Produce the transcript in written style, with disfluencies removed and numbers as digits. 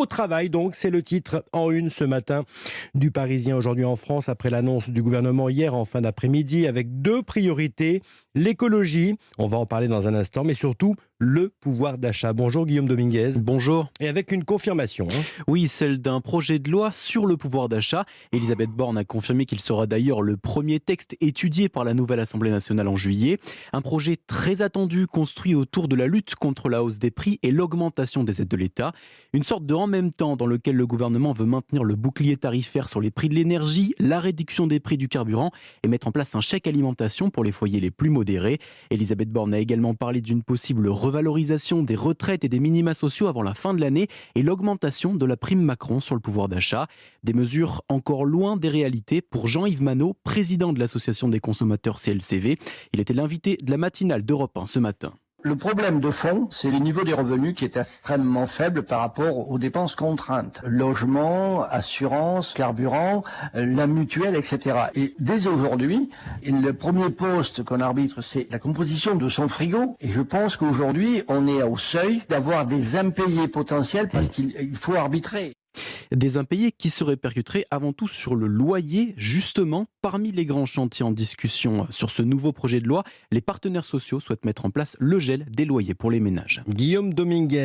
Au travail, donc, c'est le titre en une ce matin du Parisien aujourd'hui en France, après l'annonce du gouvernement hier en fin d'après-midi, avec deux priorités, l'écologie, on va en parler dans un instant, mais surtout le pouvoir d'achat. Bonjour Guillaume Dominguez. Bonjour. Et avec une confirmation. Oui, celle d'un projet de loi sur le pouvoir d'achat. Elisabeth Borne a confirmé qu'il sera d'ailleurs le premier texte étudié par la nouvelle Assemblée nationale en juillet. Un projet très attendu, construit autour de la lutte contre la hausse des prix et l'augmentation des aides de l'État. Une sorte de en même temps dans lequel le gouvernement veut maintenir le bouclier tarifaire sur les prix de l'énergie, la réduction des prix du carburant et mettre en place un chèque alimentation pour les foyers les plus modérés. Elisabeth Borne a également parlé d'une possible revalorisation des retraites et des minima sociaux avant la fin de l'année et l'augmentation de la prime Macron sur le pouvoir d'achat. Des mesures encore loin des réalités pour Jean-Yves Manot, président de l'association des consommateurs CLCV. Il était l'invité de la matinale d'Europe 1 ce matin. Le problème de fond, c'est le niveau des revenus qui est extrêmement faible par rapport aux dépenses contraintes. Logement, assurance, carburant, la mutuelle, etc. Et dès aujourd'hui, le premier poste qu'on arbitre, c'est la composition de son frigo. Et je pense qu'aujourd'hui, on est au seuil d'avoir des impayés potentiels parce qu'il faut arbitrer. Des impayés qui se répercuteraient avant tout sur le loyer. Justement, parmi les grands chantiers en discussion sur ce nouveau projet de loi, les partenaires sociaux souhaitent mettre en place le gel des loyers pour les ménages. Guillaume Dominguez.